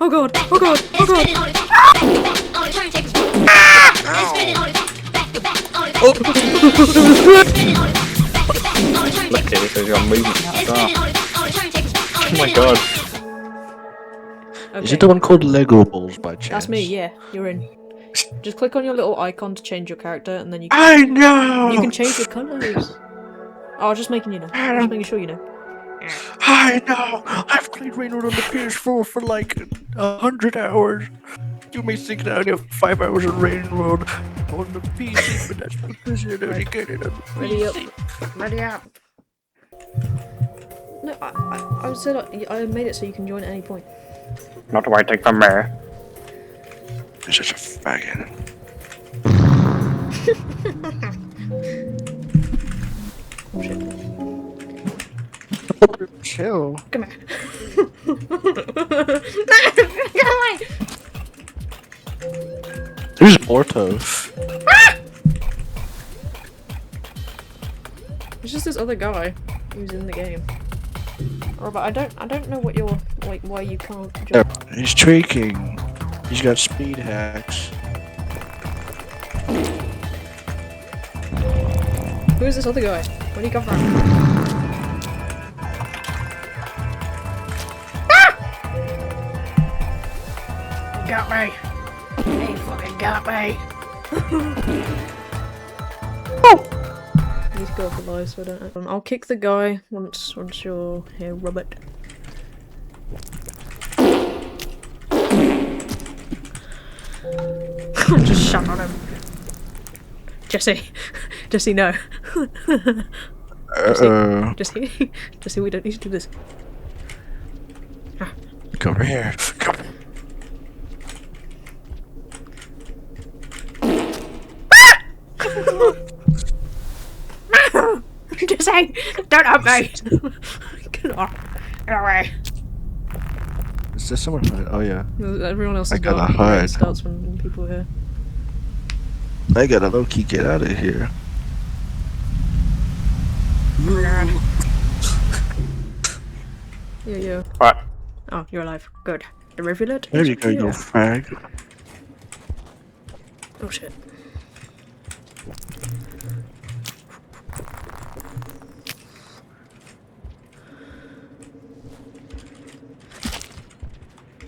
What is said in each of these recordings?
Oh god! Oh god! Oh god! Lucky this is your movement. Oh my god. Okay. Is it the one called Lego Balls by chance? That's me, yeah. You're in. Just click on your little icon to change your character, and then you I know! can change your colours. Oh, I was just making you know. Just making sure you know. I know! I've played Rain Meadow on the PS4 for like 100 hours. You may think that I only have 5 hours of Rain Meadow on the PC, but that's because you only get it on the Ready up. PC. Ready up. No, I said I made it so you can join at any point. Not waiting for me. You're such a faggot. Oh shit. Chill. Come here. Get away! There's Morto. It's just this other guy who's in the game. Robert, I don't know what you're like. Why you can't join? He's tweaking. He's got speed hacks. Who is this other guy? Where did he come from? Got me! He fucking got me! I need to go off the live so I don't. I'll kick the guy once you're here, Robert. Just shut on him. Jesse, no. Jesse, we don't need to do this. Come over here. Come. Jesse, don't help me! Get away. Is there someone? Oh yeah. Everyone else I has gotta got hide. starts when people are here. I gotta low-key get out of here. Yeah. What? Oh, you're alive. Good. The rivulet. There is you go, you pure. fag. Oh shit.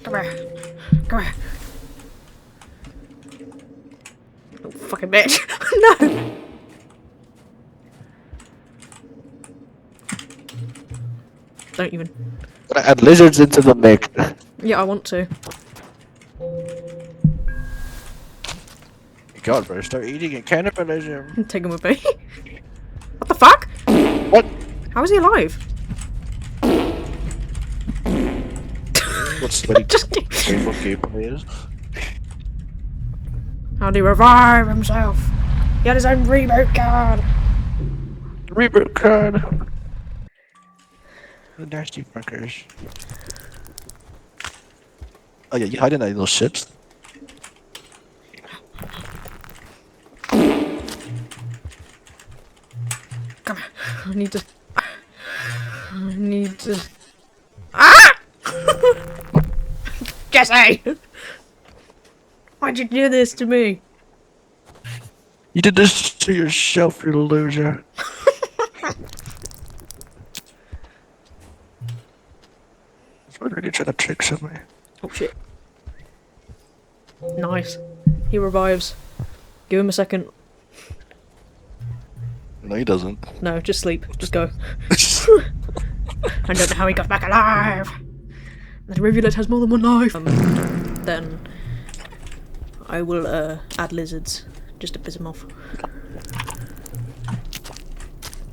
Come here. Come here. Oh, fucking bitch. No! Don't even. Add lizards into the mix. Yeah, I want to. God, bro, start eating it. Cannibalism. Take him with me. What the fuck? What? How is he alive? What's sweaty? Just kidding. Players? How'd he revive himself? He had his own reboot card. Reboot card. The nasty fuckers. Oh yeah, you hide in that little ships. Come on. I need to. Ah! Jesse! Why'd you do this to me? You did this to yourself, you loser. What are you trying to trick somebody? Oh shit. Nice. He revives. Give him a second. No, he doesn't. No, just sleep. Just go. I don't know how he got back alive. The rivulet has more than one life. Then I will add lizards just to piss him off.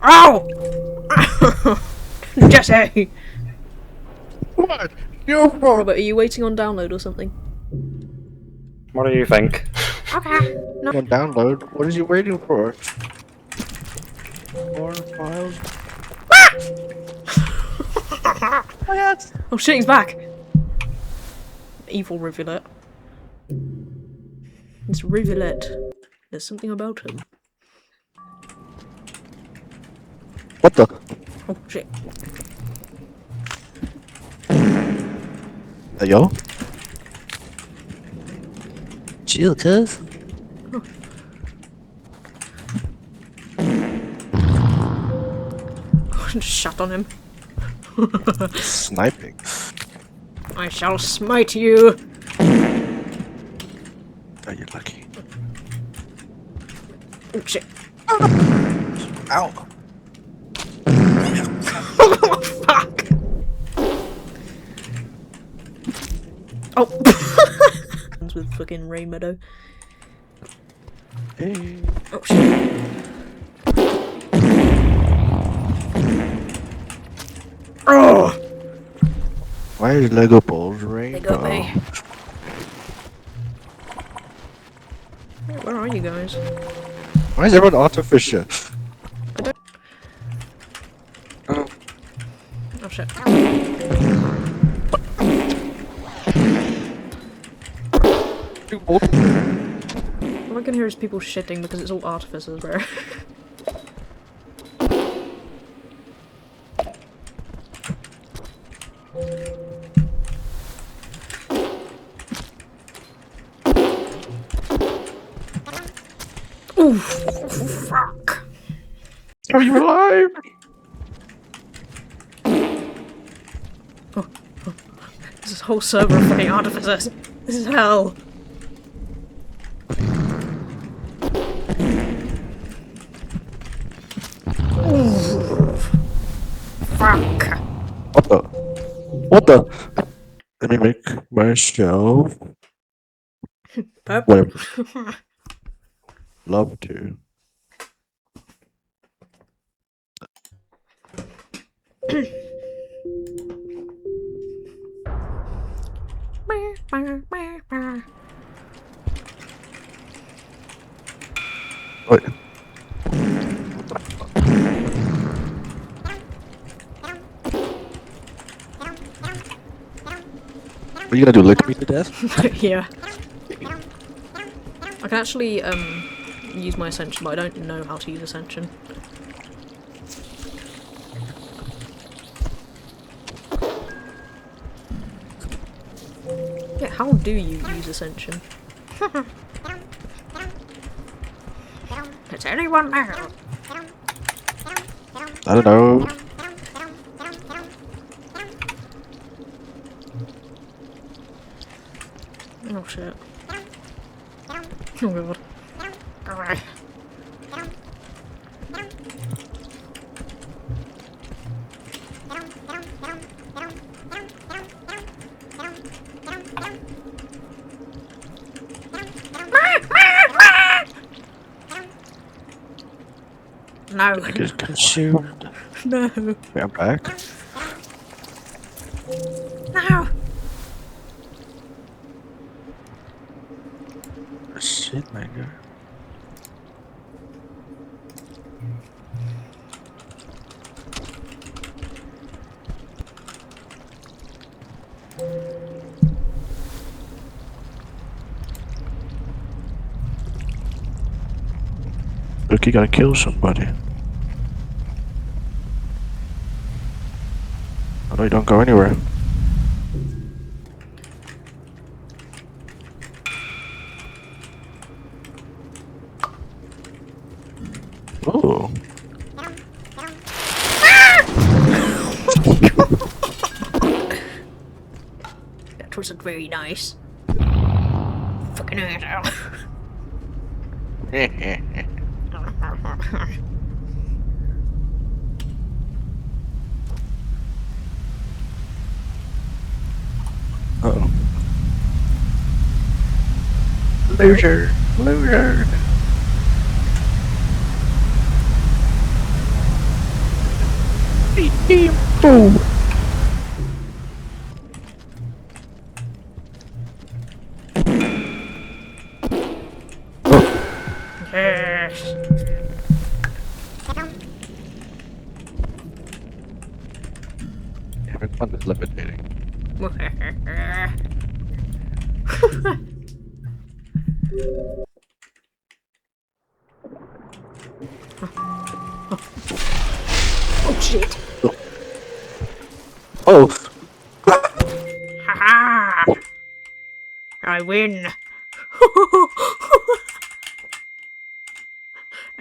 Ow! Jesse! What? You're wrong. Robert, are you waiting on download or something? What do you think? Okay. No. On download. What is you waiting for? More files. Oh shit, he's back! Evil rivulet. It's rivulet. There's something about him. What the? Oh shit. Hey, yo? Chill, cuz. Just shut on him. Sniping. I shall smite you. Oh, you're lucky. Oh shit. Ow. Oh fuck. Oh. With fucking Rain Meadow. Hey. Oh shit. Oh! Why is Lego balls rainbow? They got me. Where are you guys? Why is everyone artificial? Oh shit. All I can hear is people shitting because it's all artificers, bro. Ooh, fuck. Are you alive? This is a whole server of fucking artificers. This is hell. Ooh. Fuck. What the? What the? Let me make myself. Purple. Whatever. Love to. Wait. What are you gonna do? Lick me to death? Yeah. I can actually use my ascension, but I don't know how to use ascension. Yeah, how do you use ascension? Does anyone know? I don't know. Oh shit. Oh god. Alright. No. I get consumed. No. Wait, I'm back. No. Shit, my god. Look, you gotta kill somebody. I know you don't go anywhere. Oh. That wasn't very nice. Fucking asshole. Uh-oh. Loser! Loser! Boom! Yes. Having fun with levitating. Oh shit. Oh! Haha! I win.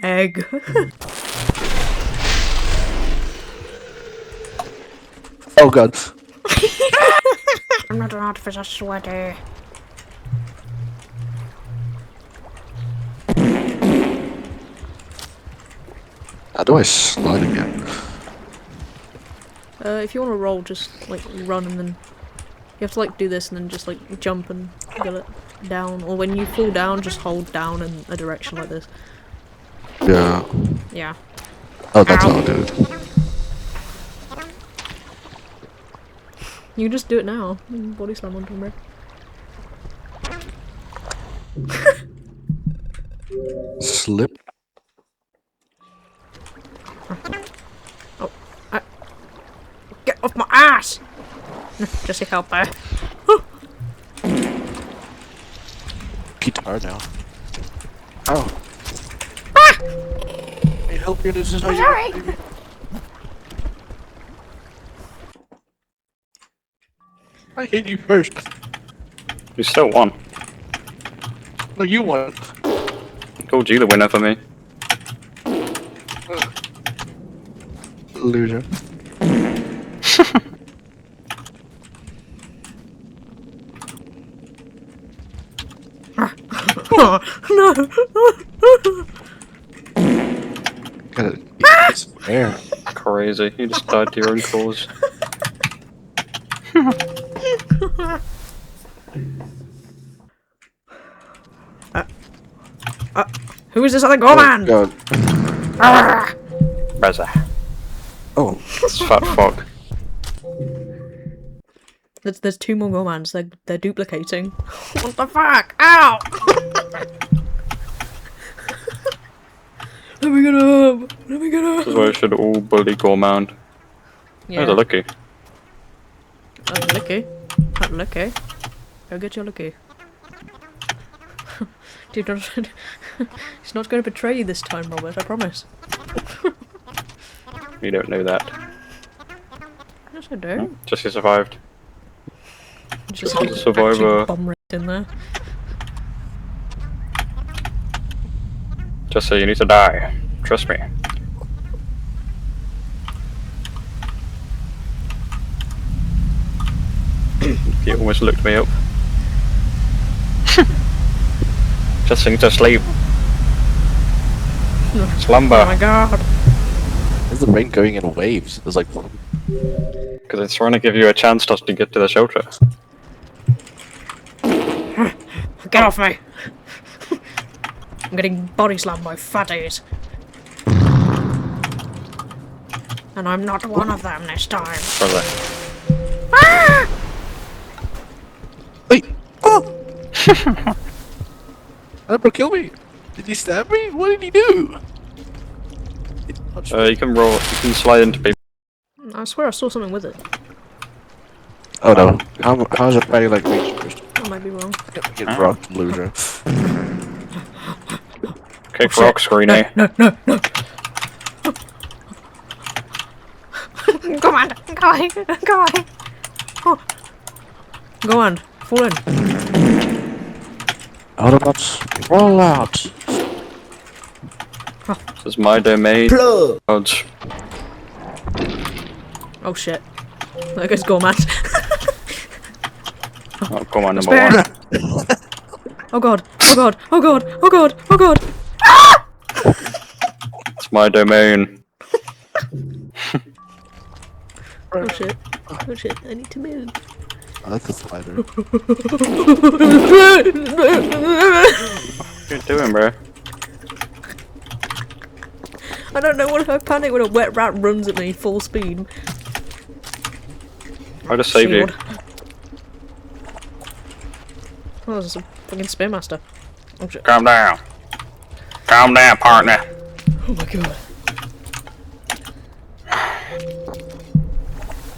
Egg. Oh god. I'm not an artificer, sweaty. How do I slide again? If you want to roll, just like run and then you have to like do this and then just like jump and get it down. Or when you fall down, just hold down in a direction like this. Yeah. Yeah. Oh, that's Ow. how I do it. You can just do it now. Body slam onto him, bro. Slip. Oh, get off my ass! Just a help there. Guitar now. Oh. Hey, help you, this is how you Sorry. I hit you first. You still won. No, you won. Called you the winner for me. Loser. Oh, no! Gotta get some air. Crazy. You just died to your own cause. Who is this other gorman? God. Reza. Oh. This fat fuck. There's two more gormans. They're duplicating. What the fuck? Ow! Let me get up! Let me get This is up! why we should all bully Gormand. Yeah. There's a Licky. Oh, Licky. Oh, Licky. Go get your Licky. Dude, he's not going to betray you this time, Robert, I promise. You don't know that. Yes, I do. Just you survived. Just a survivor. Bomb right in there. Just say you need to die. Trust me. You almost looked me up. Just sing to sleep. Slumber. Oh my god. Is the rain going in waves? It's like. Because it's trying to give you a chance just to get to the shelter. Get off me! I'm getting body slammed by fatties. And I'm not one of them this time. Brother. Ah! Wait! Oh! Albro, kill me! Did he stab me? What did he do? He touched me. You can roll. You can slide into people. I swear I saw something with it. Oh no. How's it fighting like me first? I might be wrong. Get rocked, loser. Kick rock, Screeny. No! Go on! Go on! Go on! Oh. Go on! Fall in! Autobots, roll out! This is my domain. Dodge. Oh shit. There goes Gorman. Oh, come on, number one. Oh god! Oh god! Oh god! Oh god! Oh god! It's my domain. Oh shit. Oh shit. I need to move. Oh, that's a spider. What are you doing, bro? I don't know what if I panic when a wet rat runs at me full speed. I just saved you. Shield. Oh, there's a fucking Spearmaster. Oh shit. Calm down. Calm down, partner. Oh my god.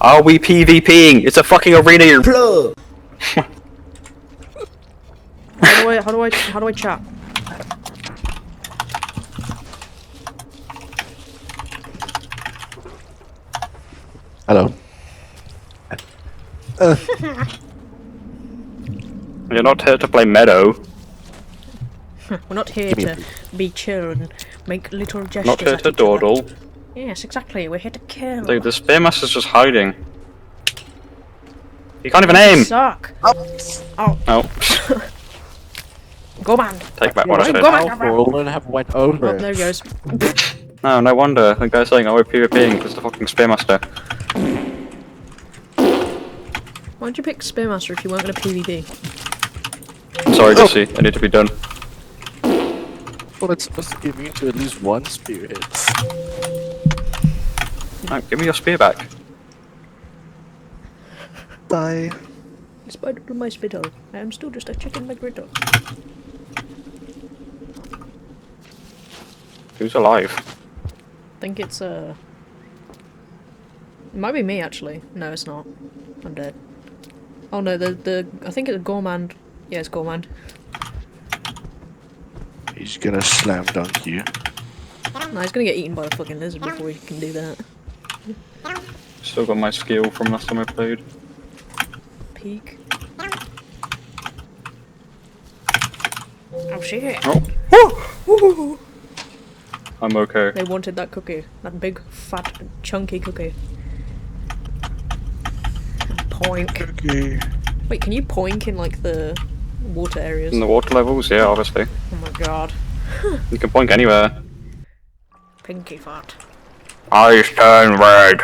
Are we PvPing? It's a fucking arena. You're How do I chat? Hello. You're not here to play Meadow. We're not here Give me to be chill and make little gestures. Not here at to each other. dawdle. Yes, exactly. We're here to kill. Dude, the Spearmaster's just hiding. You can't even You aim! suck. Oh, Oh. go man. Take back what I said. Go back. Roland have went over. Oh, there he goes. No, no wonder. The guy's saying, oh, we're PvPing because the fucking Spearmaster. Why'd you pick Spearmaster if you weren't going to PvP? Sorry, Jesse, I need to be done. Well, it's supposed to give you to at least one spearhead. No, give me your spear back. Die. Despite all my spittle, I am still just a chicken McGriddle. Who's alive? I think it's it might be me actually. No, it's not. I'm dead. Oh no, I think it's Gormand. Yeah, it's Gormand. He's gonna slam dunk you. No, he's gonna get eaten by a fucking lizard before he can do that. Still got my skill from last time I played. Peek. Oh shit! Oh. I'm okay. They wanted that cookie. That big, fat, chunky cookie. Poink. Okay. Wait, can you poink in like the water areas? In the water levels, yeah, obviously. Oh my god. You can point anywhere. Pinky fat. Eyes turn red.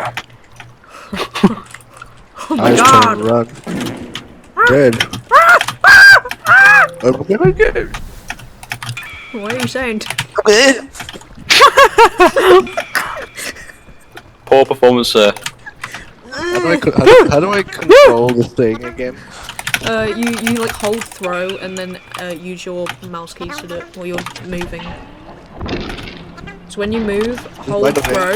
Oh my Eyes god! turn run. Red. I'm gonna get it. What are you saying? Poor performance there. How do I control the thing again? You like hold throw and then use your mouse keys to do it while you're moving. So when you move, hold throw,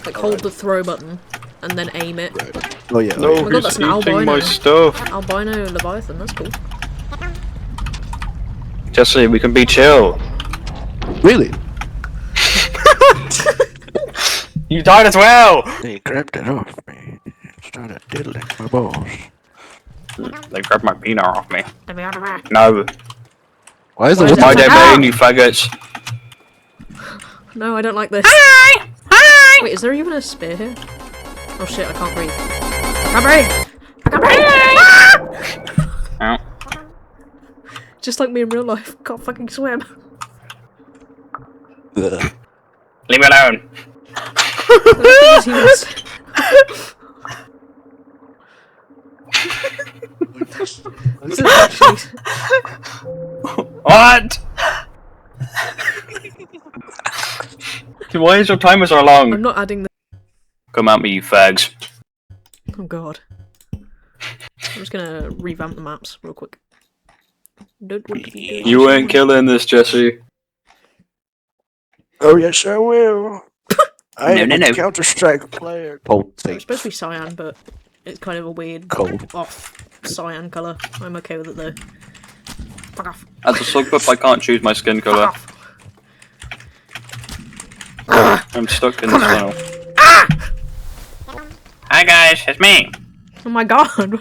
like hold the throw button, and then aim it. Right. Oh yeah. No, Oh my god, that's he's an eating albino. my stuff. Albino Leviathan, that's cool. Jesse, we can be chill. Really? You died as well! They grabbed it off me and started diddling my balls. They grabbed my peanut off me. Let me out of here. No. Why is Why it? is My it- domain, you faggots. No, I don't like this. Hi! Hi! Wait, is there even a spear here? Oh shit, I can't breathe. I can't breathe! Ow. Just like me in real life, can't fucking swim. Ugh. Leave me alone. He was- This is actually... What? Why is your timer so long? I'm not adding the... Come at me, you fags. Oh god. I'm just gonna revamp the maps real quick. Don't want to be doing You this. ain't killing this, Jesse. Oh yes, I will. I am No. a Counter-Strike player. Cold It's thing. supposed to be cyan, but it's kind of a weird Cold. off cyan colour. I'm okay with it though. Fuck off. As a slugpup, I can't choose my skin Fuck color. off. I'm stuck in this tunnel. Hi guys, it's me. Oh my god.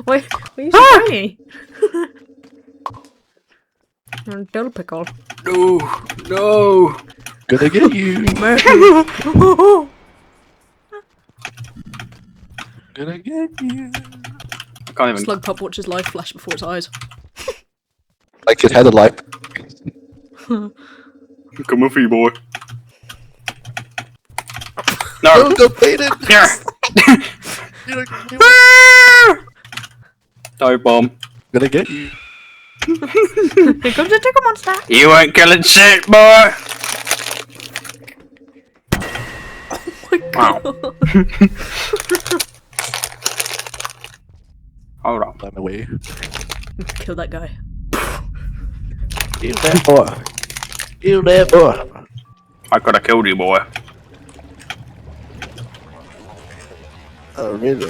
Why are you so tiny? You're a dill pickle. No. Gonna get you. Gonna get you. I can't even. Slugpup watches life flash before its eyes. Like it had a life. Coming for you, boy. No. Oh, go bait it. Here. Gonna Dive bomb. get you. Here comes a tickle monster. You ain't killing shit, boy. Oh my Wow. god. Hold on. I'm away. Kill that guy. Kill that boy. Kill that boy. I could have killed you, boy. Oh really?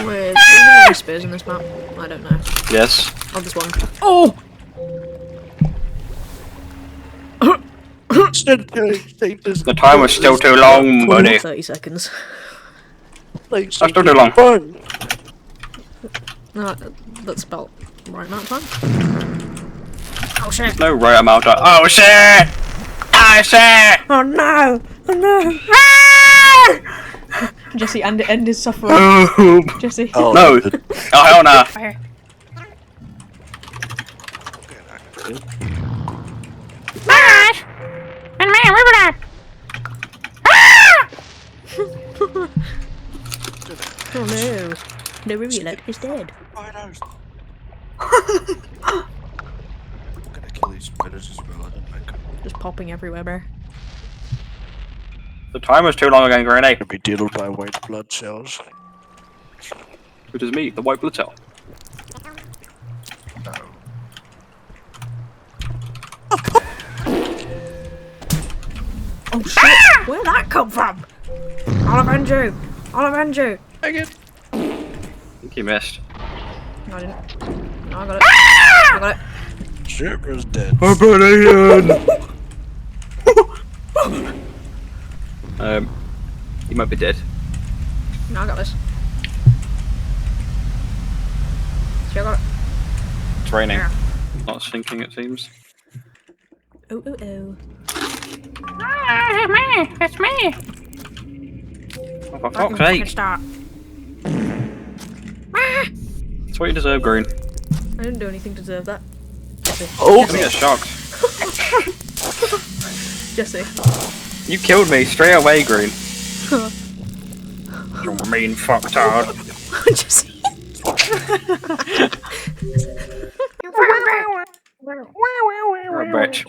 Wait, is there any spears in this map? I don't know. Yes. Oh, there's one. Oh! The time was still too long, buddy. 30 seconds. That's still too long. Fun. No, that's about the right amount of time. Oh shit! No right amount of. Oh shit! Oh shit! Oh no! Oh no! Jesse, end his suffering. Oh, Jesse. Oh, no! Oh hell nah! Fire. Oh no! The rivulet is dead. Spiders. I'm gonna kill these spiders as well. I don't like. Just popping everywhere, bro. The timer's too long again, Granny. Be diddled by white blood cells. Which is me, the white blood cell. No. Oh shit! Where'd that come from? I'll avenge you! I'll avenge you! Dang it! I think you missed. No, I didn't. No, I got it. I got it. Chapterz dead. You might be dead. No, I got this. See, I got it. It's raining. Yeah. Not sinking, it seems. Oh, oh, oh. It's me! Oh, for fuck's sake! Start. That's what you deserve, Green. I didn't do anything to deserve that. Jesse. Oh! I'm gonna get shocked. Jesse. You killed me straight away, Green. You mean fucktard. Jesse. You're a bitch.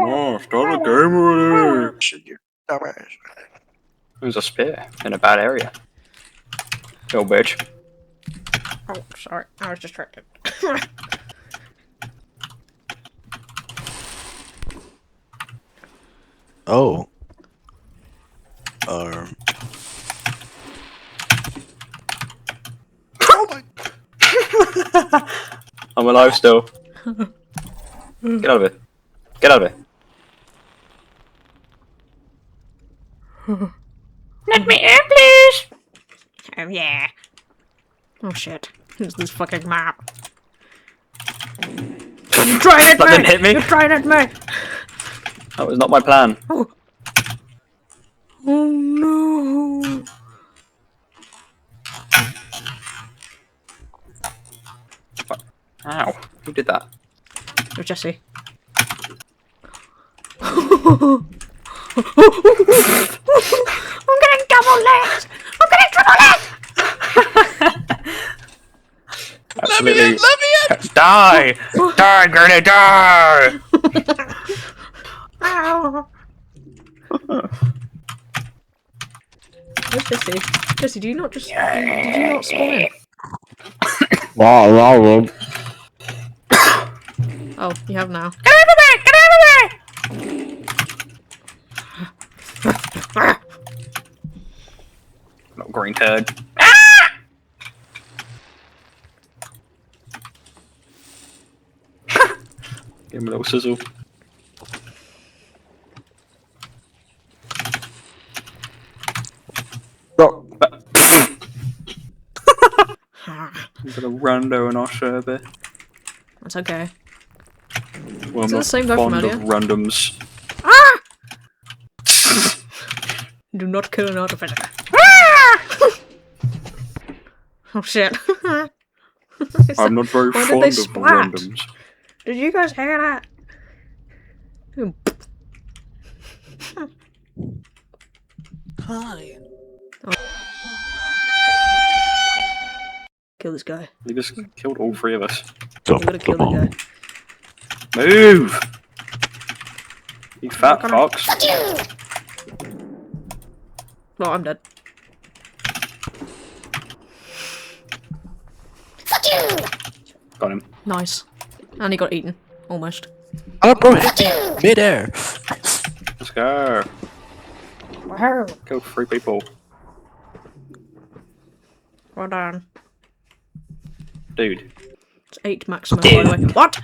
Oh, start a game already. Shit, you dumbass. There's a spear in a bad area. Yo, bitch. Oh, sorry. I was distracted. Oh. Oh my. I'm alive still. Get out of it. Get out of it. Let me in, please! Oh, yeah. Oh, shit. It's this fucking map. You tried at That me! didn't hit me. You tried at me! That was not my plan. Oh. Oh, no. Ow. Who did that? Oh, Jesse. I'm getting double legs! I'm getting triple legs! Absolutely. Let me in! Die! Die, Granny, die! Ow. Where's Jesse? Jesse, do you not just... Did you not spawn in? Oh, you have now. Get over there! Get over there! Not green turd. Give him a little sizzle. We've got a rando in our server. That's okay. Well, I'm Is it the not same guy from fond of earlier? randoms. Ah! Do not kill an artificer. Oh shit. I'm not very Why did fond they of splat? randoms. Did you guys hear that? Hi. Kill this guy. He just killed all three of us. We gotta kill the guy. Move! You fat fox. Well, I'm dead. Got him. Nice. And he got eaten. Almost. Oh, bro, mid-air. Let's go. Wow. Killed 3 people. Well done. Dude. It's 8 maximum, by the way. What?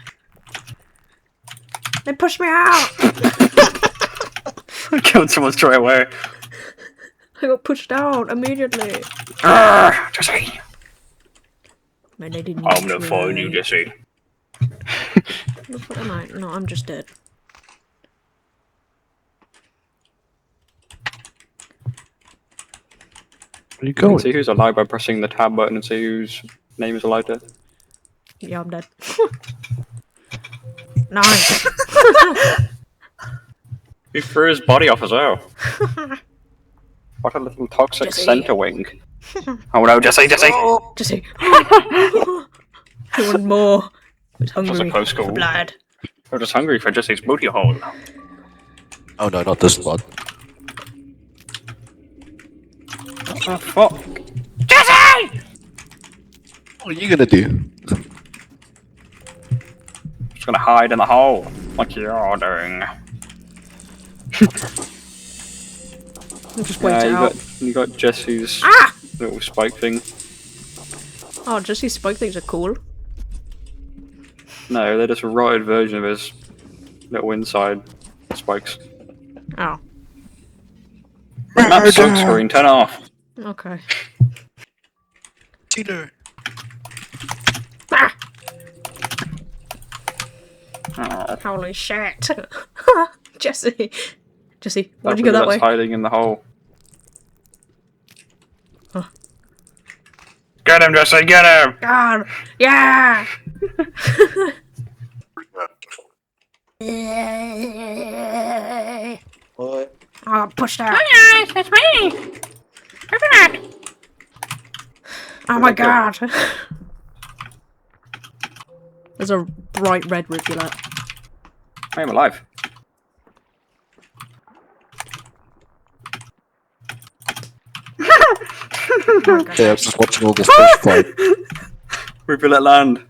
They pushed me out! I killed someone straight away. I got pushed out immediately. Jesse! Man, they didn't I'm gonna find you, Jesse. What am I? No, I'm just dead. Where you You can going? see who's alive by pressing the tab button and see whose name is alive there. Yeah, I'm dead. Nice. He threw his body off as well. What a little toxic Jesse. center wing. Oh no, Jesse, Jesse! Jesse. He wanted more. He was was a hungry close for call. blood. I'm just hungry for Jesse's booty hole. Oh no, not this blood. What the fuck? What are you gonna do? Just gonna hide in the hole, like you're doing. Just wait it out. You got Jesse's little spike thing. Oh, Jesse's spike things are cool. No, they're just a rotted version of his little inside spikes. Oh, Map silk screen, turn it off. okay. Cheater. Ah! Oh, Holy shit. Jesse. Jesse, that why'd you go that way? rivulet's hiding in the hole. Huh. Get him, Jesse, get him! God. Yeah! What? I got pushed out. Hi guys, it's me. Coconut. Oh my god. There's a bright red rivulet. I am alive. Yeah, I'm just watching all this fish fight. Rivulet land.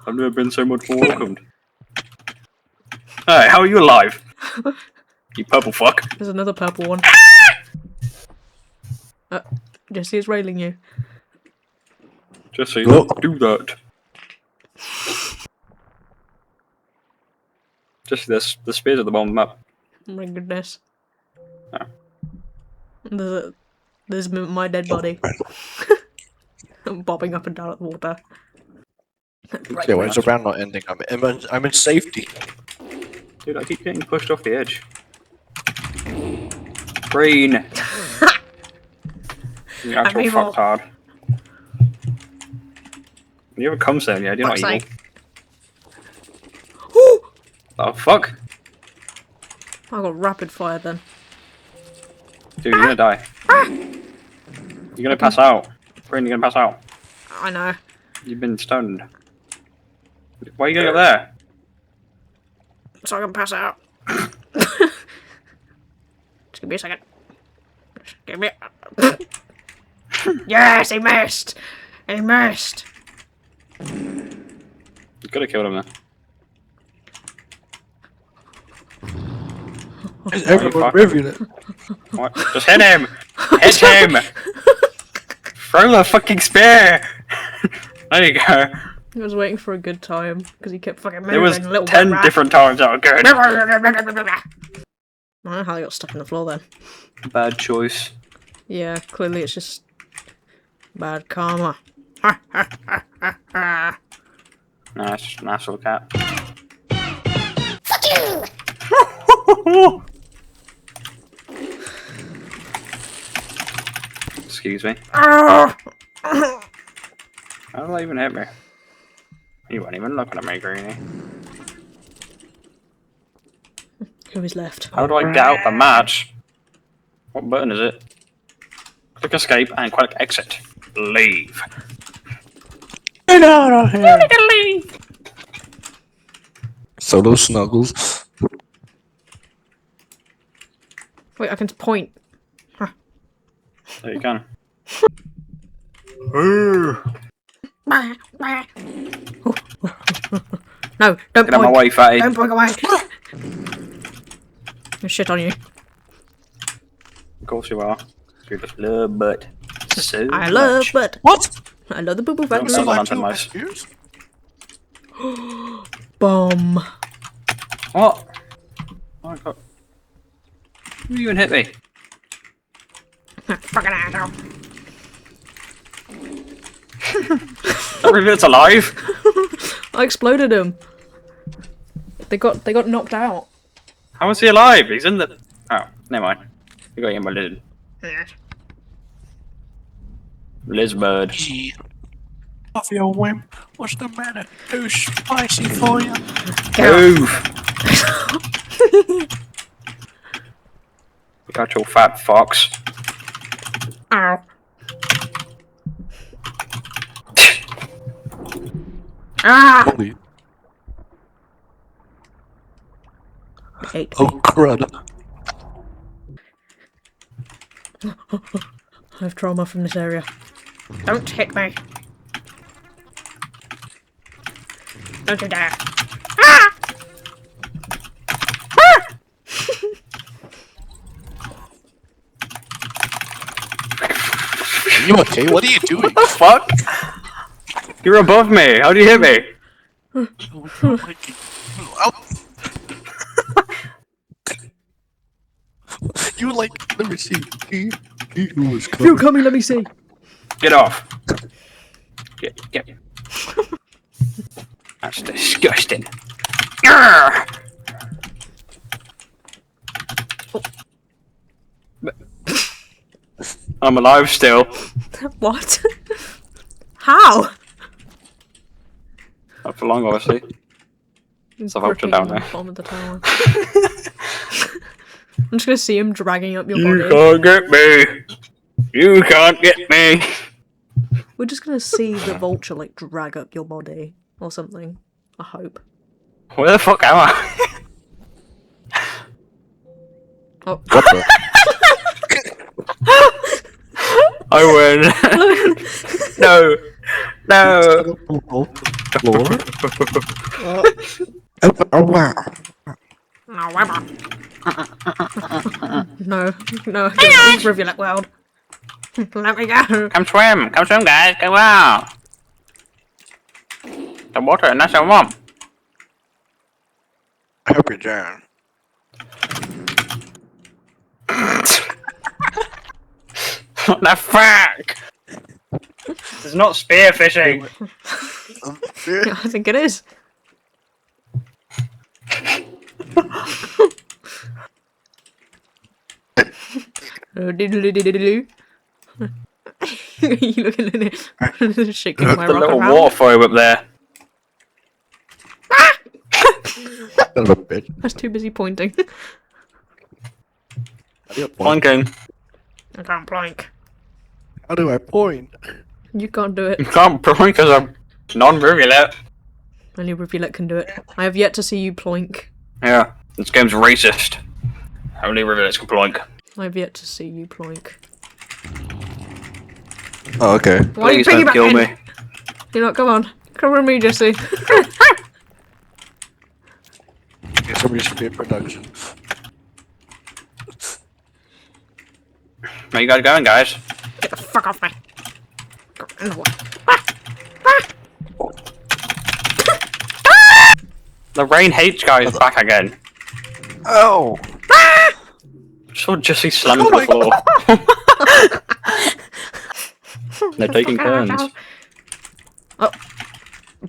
I've never been so much more welcomed. Hey, how are you alive? You purple fuck. There's another purple one. Jesse is railing you. Jesse, Oh. don't do that. Jesse, the spears at the bottom of the map. Oh my goodness. Oh. There's my dead body. I'm bobbing up and down at the water. Yeah, where's the round not ending? I'm in safety. Dude, I keep getting pushed off the edge. Rain! You actual evil. fucktard. You ever come saying, yeah, you're not Fuck's evil. Oh, fuck? I got rapid fire then. Dude, you're gonna die. You're gonna pass out. Rain, you're gonna pass out. I know. You've been stoned. Why are you going up there? So I can pass out. Just give me a second. Just give me a... Yes, he missed! He missed! You could have killed him there. Is everyone rivulet? What? Just hit him! Hit him! Throw the fucking spear! There you go. I was waiting for a good time because he kept fucking moving. There was little 10 rat. different times that were good. I don't know how he got stuck in the floor then. Bad choice. Yeah, clearly it's just bad karma. Nah, it's just an asshole cat. Fuck you. Excuse me. Ah! How did that even hit me? You weren't even looking at me, Greenie. Who is left? How do I get out the match? What button is it? Click escape and click exit. Leave. Get out of here! Leave. Solo snuggles. Wait, I can point. There you can. No, don't Get out of my point. way, fatty. Don't point away. There's shit on you. Of course you are. You just love butt. So I love much. butt. What? I love the boo boo Don't factory. sound like Like hunting mice. ears? Bomb. What? Oh my god. Who even hit me? Fucking asshole. That rivulet's alive. I exploded him. They got knocked out. How is he alive? He's in the. Oh, never mind. You got him by lizard. Lizard. Off your whim. What's the matter? Too spicy for you? Move. You got your fat fox. Ow. Ah! Holy. Ate Oh, crud. I have trauma from this area. Don't hit me. Don't you dare. Ah! Ah! You okay? What are you doing? Fuck! You're above me. How do you hit me? You were like, let me see. He was If you're coming, let me see. Get off. Get. That's disgusting. Arrgh! I'm alive still. What? How? Not for long, obviously. There's a vulture down there. Bottom of the tower. I'm just gonna see him dragging up your You body. can't get me. You can't get me. We're just gonna see the vulture like drag up your body or something. I hope. Where the fuck am I? Oh. What the? I win. No. No. Floor? Oh, wow. No, it's rivulet world. Let me go. Come swim, guys. Go out. The water, and that's our mom. I hope you're down. What the fuck? This is not spearfishing. Yeah, I think it is. Diddly-diddly-diddly. You looking at it? Shaking my The rock little around. water phobe up there. A little bit. I was too busy pointing. Plunking. I can't plank. How do I point? You can't do it. You can't plunk as a non-rivulet. Only rivulet can do it. I have yet to see you ploink. Yeah, this game's racist. Only rivulets can plunk. I have yet to see you ploink. Oh, okay. Why are you Please don't kill piggybacking? me. You're not, come on. Come with me, Jesse. Yeah, somebody should be in production. Where you guys going, guys? Get the fuck off me. Go in the water. The rain hates guys back again. Oh! I saw Jesse slam into the floor. They're taking turns. Oh.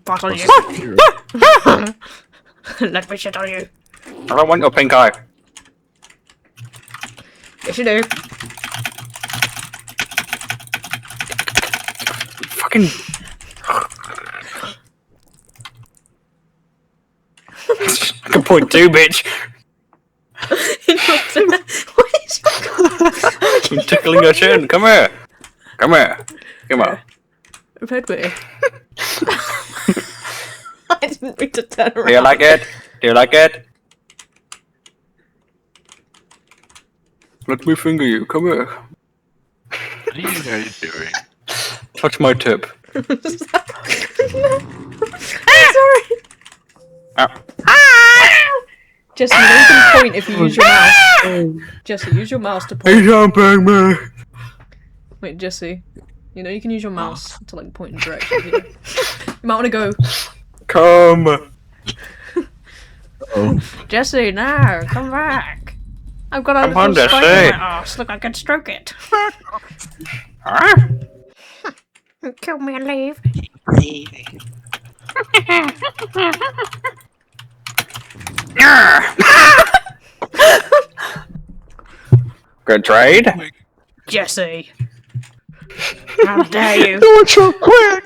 Pass on you. Let me shit on you. I don't want your pink eye. Yes, you do. Fucking. Good point too, bitch. What is your I'm tickling your chin. Come here. Come here. Come on. red way? I didn't mean to turn around. Do you like it? Do you like it? Let me finger you. Come here. What are you guys doing? Touch my tip. Sorry. Ah. Jesse, you know you can point if you use your mouse. Jesse, use your mouse to point. don't bang me. Wait, Jesse. You know you can use your mouse to like point in directions. You know? You might want to go. Come. Oh. Jesse, no, come back. I've got a Come on, little spike Jesse. in my arse. Look, I can stroke it. Huh? Kill me and leave. Good trade. Jesse. How dare you? Do it so quick!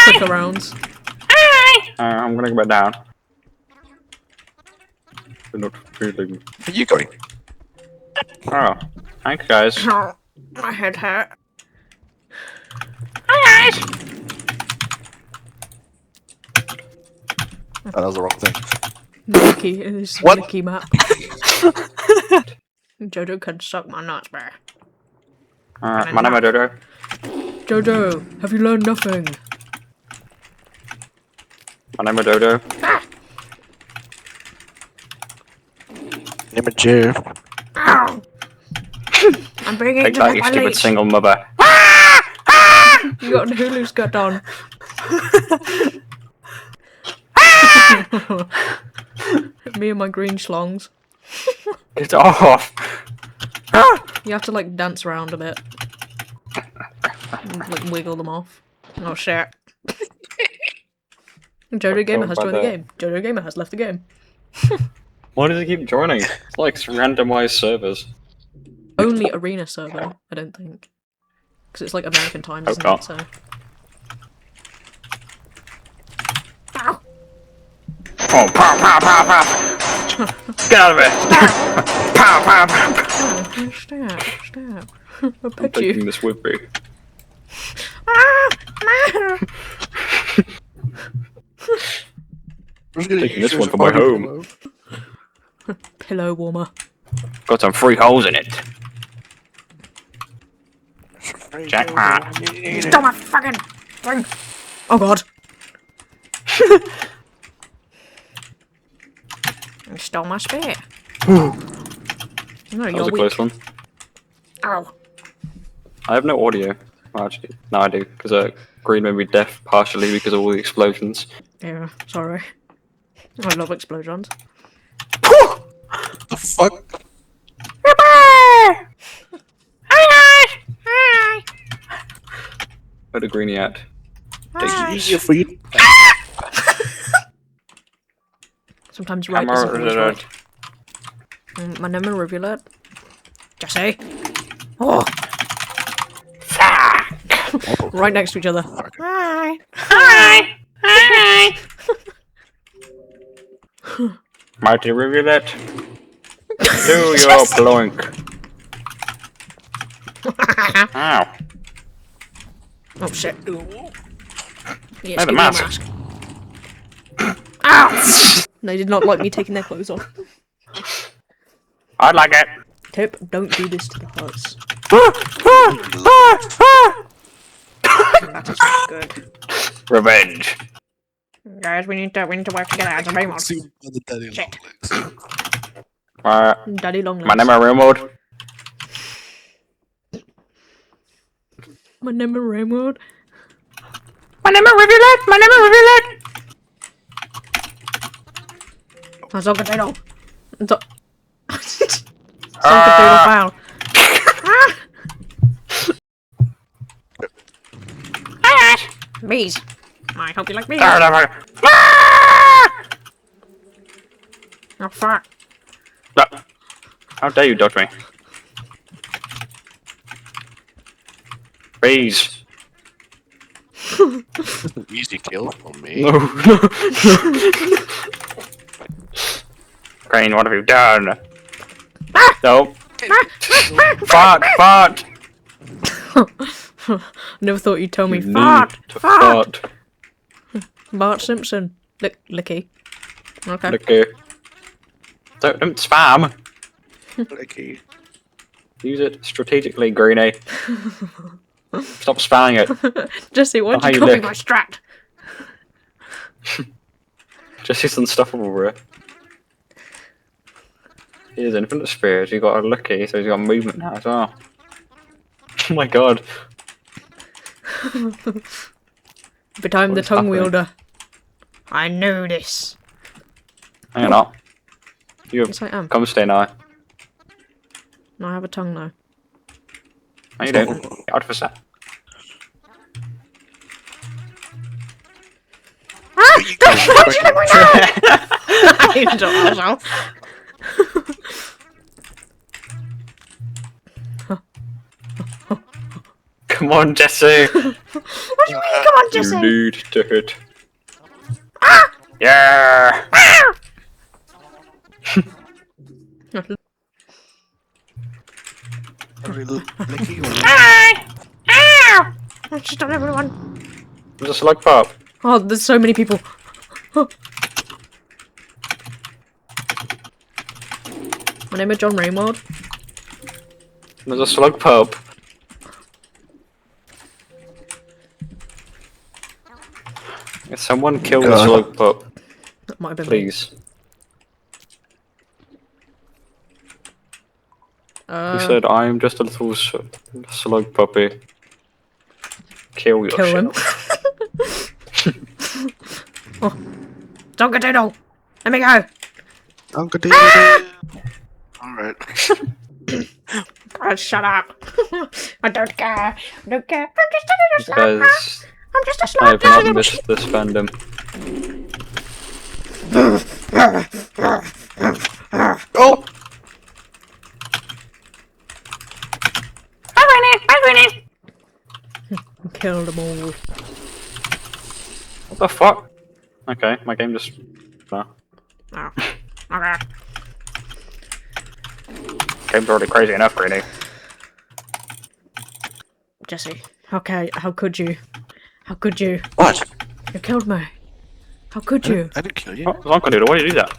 Quicker rounds. I'm gonna go back down. We're not feeling. Where are you going? Oh, thanks, guys. Oh, my head hurt. Oh, that was the wrong thing. Licky is What? Licky map. Jojo can suck my nuts, bruh. My name is Dodo. Jojo, have you learned nothing? My name is Dodo. Imager. Ow! I'm bringing Take to that, you my stupid leash. single mother. You got Hulu skirt on. Me and my green schlongs. Get off! You have to like dance around a bit. And, like wiggle them off. Oh shit. Jojo Gamer has joined the game. Jojo Gamer has left the game. Why does he keep joining? It's like randomized servers. Only arena server, I don't think. Because it's like American time, isn't Okay. it? So. Ow! Oh, pow, pow, pow, pow! Get out of it! Pow, pow, pow! Oh, stop, stop. I'll I'm pet taking you. this with me. Taking this one for my home. Pillow warmer. Got some free holes in it. Jackpot. Stop my fucking thing! Oh god. You stole my spear. No, That was you're a close weak. one. Ow. I have no audio. Well, actually, no, I do, because Green made me deaf partially because of all the explosions. Yeah, sorry. I love explosions. The fuck? Where the Greenie at? It's easier for you. Sometimes right isn't always Camera. right. My name is Rivulet. Jesse. Oh. Right next to each other. Hi. Hi. Hi. Mighty Rivulet. Do your plunk. Ow. Oh shit. Yes, Hey, the give me a mask. Ow! They did not like me taking their clothes off. I'd like it. Tip, don't do this to the huts. That is not good. Revenge. Guys, we need to work together as a rain mod. See the daddy Shit. long legs. Daddy long legs. My name is Remote. My name is Raymond. My name is Rivulet. My name is Rivulet. That's all potato. Some potato foul. Bees. I hope you like bees. Oh fuck. How dare you dodge me? Bees. Easy kill for me. No. Crane, what have you done? No. Fart, fart. Never thought you'd tell me. You Fart. need to Fart. fart. Bart Simpson. Licky. Okay. Okay. Don't spam. Licky. Use it strategically, Greenie. Stop spamming it. Jesse, why'd Not how you you call me lick. my strat? Jesse's unstoppable, bro. He has infinite spears. He got a lucky, so he's got movement now as well. Oh my god. But I'm What the is tongue happening? wielder. I know this. Hang on. You Yes, I am. come stay now. No, I have a tongue now. How you doing? Artificer. You don't know. Come on, Jesse. What do you mean? Come on, Jesse. You need to hit. Yeah. Licky Oh, just on everyone. There's a slugpup. Oh, there's so many people. My name is John Raymond. There's a slugpup. If someone kill the slugpup, That might have been me. please. He said, "I'm just a little slug puppy. Kill yourself." Kill him. Oh. Donkadoodle! Let me go! Alright. Oh, shut up! I don't care! I don't care! I'm just a little slug! Because I'm just a I slug! have not missed this fandom. Oh! Kill them all. What the fuck? Okay, my game just... No. Oh. Okay. Game's already crazy enough, really. Jesse, how could you? How could you? What? You killed me. How could you? I didn't kill you. What? Uncle Doodle, why did you do that?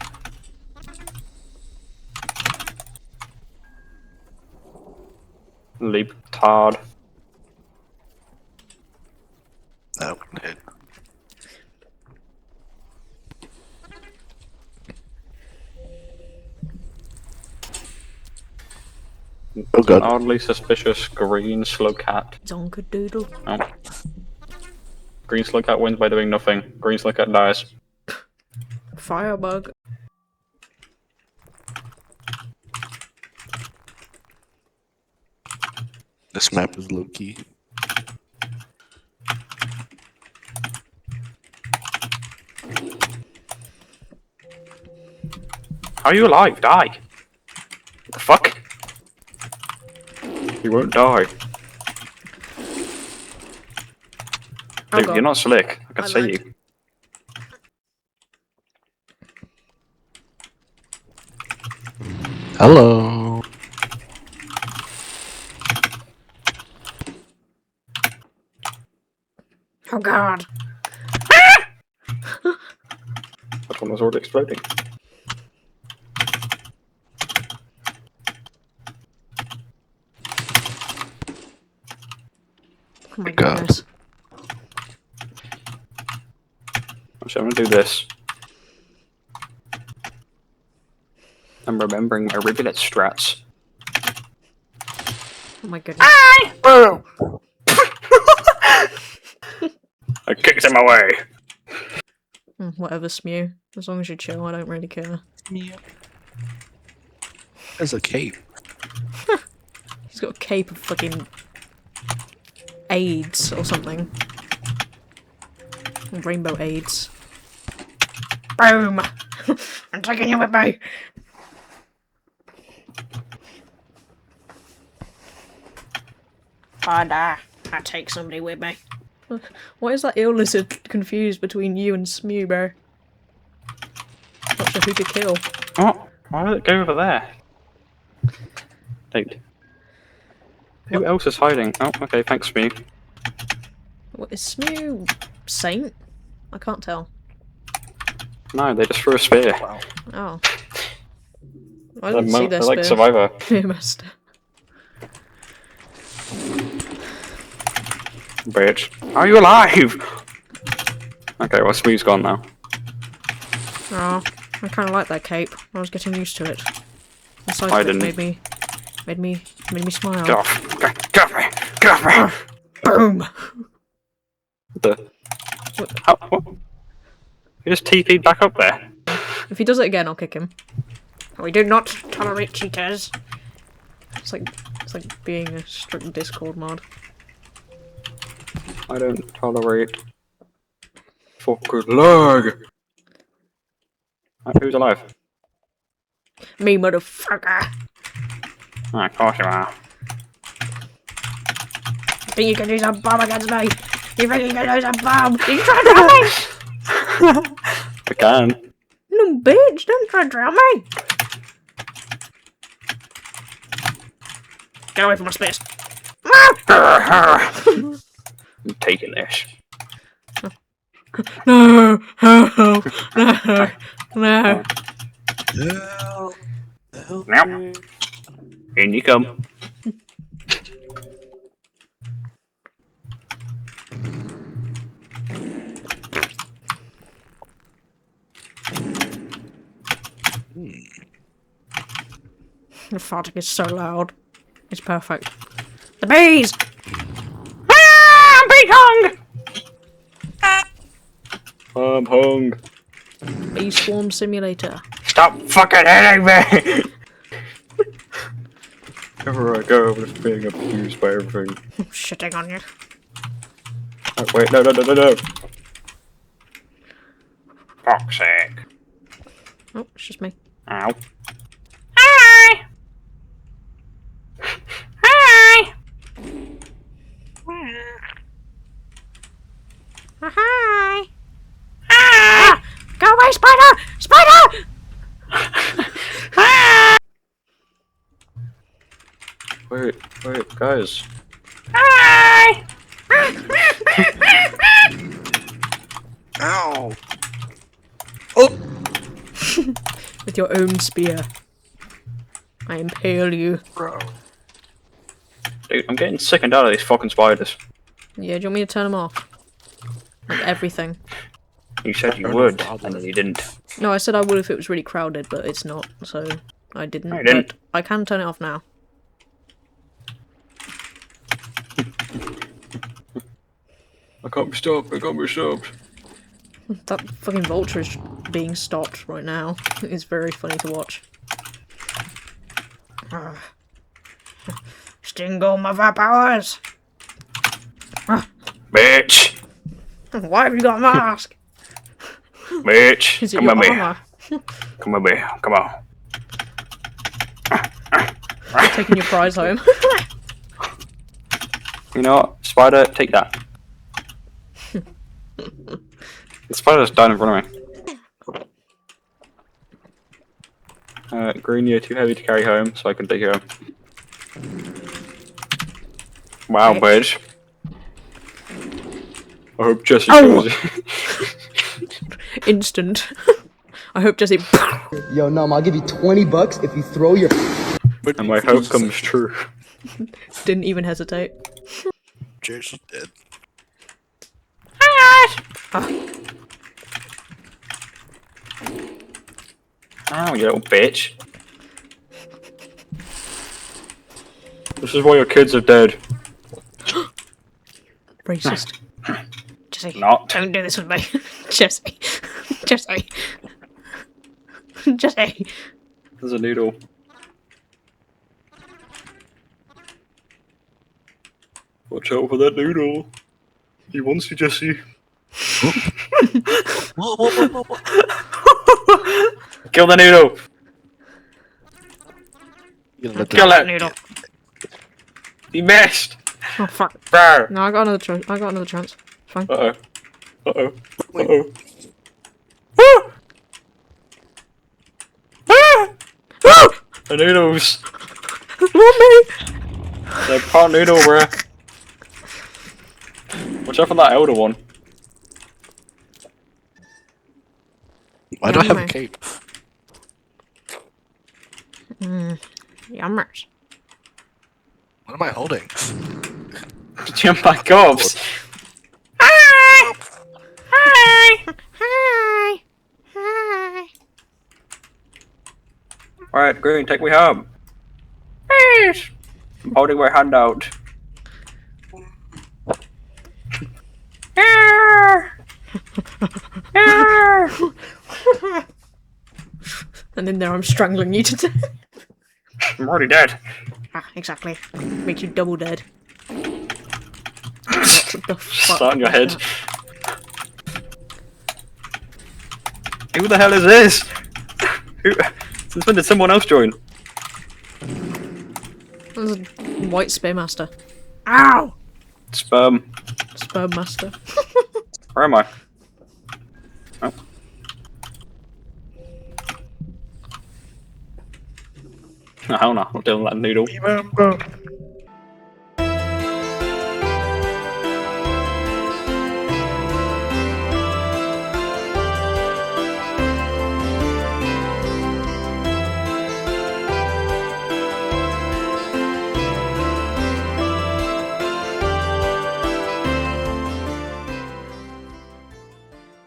Leap tard. No, hit. Oh god. Oddly suspicious green slug cat. Donkadoodle. Oh. Green slug cat wins by doing nothing. Green slug cat dies. Firebug. This map is low key. How are you alive? Die! What the fuck? You won't die. Oh, Dude, God. you're not slick. I can I see lied. you. Hello. Oh god. That one was already exploding. Oh my God. goodness. Actually, I'm gonna do this. I'm remembering my rivulet strats. Oh my goodness. I kicked him away! Whatever, Smew. As long as you chill, I don't really care. There's a cape. He's got a cape of fucking AIDS or something. Rainbow AIDS. Boom! I'm taking you with me! I take somebody with me. Why is that eel lizard confused between you and Smew, bro? Not sure who to kill. Oh, why did it go over there? Dude. Who else is hiding? Oh, okay, thanks me. What is Smew? Saint? I can't tell. No, they just threw a spear. Oh. I didn't see They're this like bit. Survivor. They must. Bitch. Are you alive? Okay, well, Smee's gone now. Oh, I kind of like that cape. I was getting used to it. The size I of it didn't. made me smile. Get off. Get off me. Get off me. Boom! The... What? How, what? He just TP'd back up there. If he does it again, I'll kick him. We do not tolerate cheaters. It's like being a strict Discord mod. I don't tolerate fucking lag. Who's alive? Me, motherfucker! Ah, of course you are. Think you can use a bomb against me? You think you can use a bomb? You try to drown me? I can. No, bitch! Don't try to drown me! Get away from my space! I'm taking this. No! No! No! No! Now, in you come. The farting is so loud. It's perfect. The bees! Ah! Bee hung! I'm hung. Bee swarm simulator. Stop fucking hitting me! Wherever I go, I'm just being abused by everything. I'm shitting on you. Oh, wait, no. Fuck's sake. Oh, it's just me. Ow. Hi! Hi! Hi! Ah! Go away, spider! Spider! Wait, guys. Hi! Ow! Oh! With your own spear. I impale you. Bro. Dude, I'm getting sick and tired of these fucking spiders. Yeah, do you want me to turn them off? Like everything. You said you would, and then you didn't. No, I said I would if it was really crowded, but it's not, so I didn't. I didn't. But I can turn it off now. I can't be stopped. That fucking vulture is being stopped right now. It's very funny to watch. Sting all my powers! Bitch! Why have you got a mask? Bitch! Is it Come your at me. armor? Come at me. Come on. Taking your prize home. You know what? Spider, take that. The spider just died in front of me. Green, you're too heavy to carry home, so I can take you home. Wow, bitch. I hope Jesse kills you. Instant. I hope Jesse. Yo, Nom, I'll give you $20 if you throw your. And my hope comes true. Didn't even hesitate. Jason's dead. Oh, you little bitch. This is why your kids are dead. Racist. Jesse, Not. don't do this with me. Jesse. Jesse. Jesse. There's a needle. Watch out for that noodle. He wants you, Jesse. Whoa. Kill the noodle! Kill it! Noodle. He missed! Oh fuck. Brr. No, I got another chance. Fine. Uh-oh. Uh-oh. The noodles! Want me? They're part noodle, bruh. Watch out for that elder one. Why do I have a cape? Yummers. What am I holding? Jump back ops. Hi! Hi! Alright, Green, take me home. Please. I'm holding my hand out. And in there I'm strangling you to death. I'm already dead. Ah, exactly. Makes you double dead. What the fuck? Start on your was head. that? Who the hell is this? Who? Since when did someone else join? There's a white spearmaster. Ow! Sperm. Sperm master. Where am I? Oh. No, hell no, I'm not doing that noodle. Remember,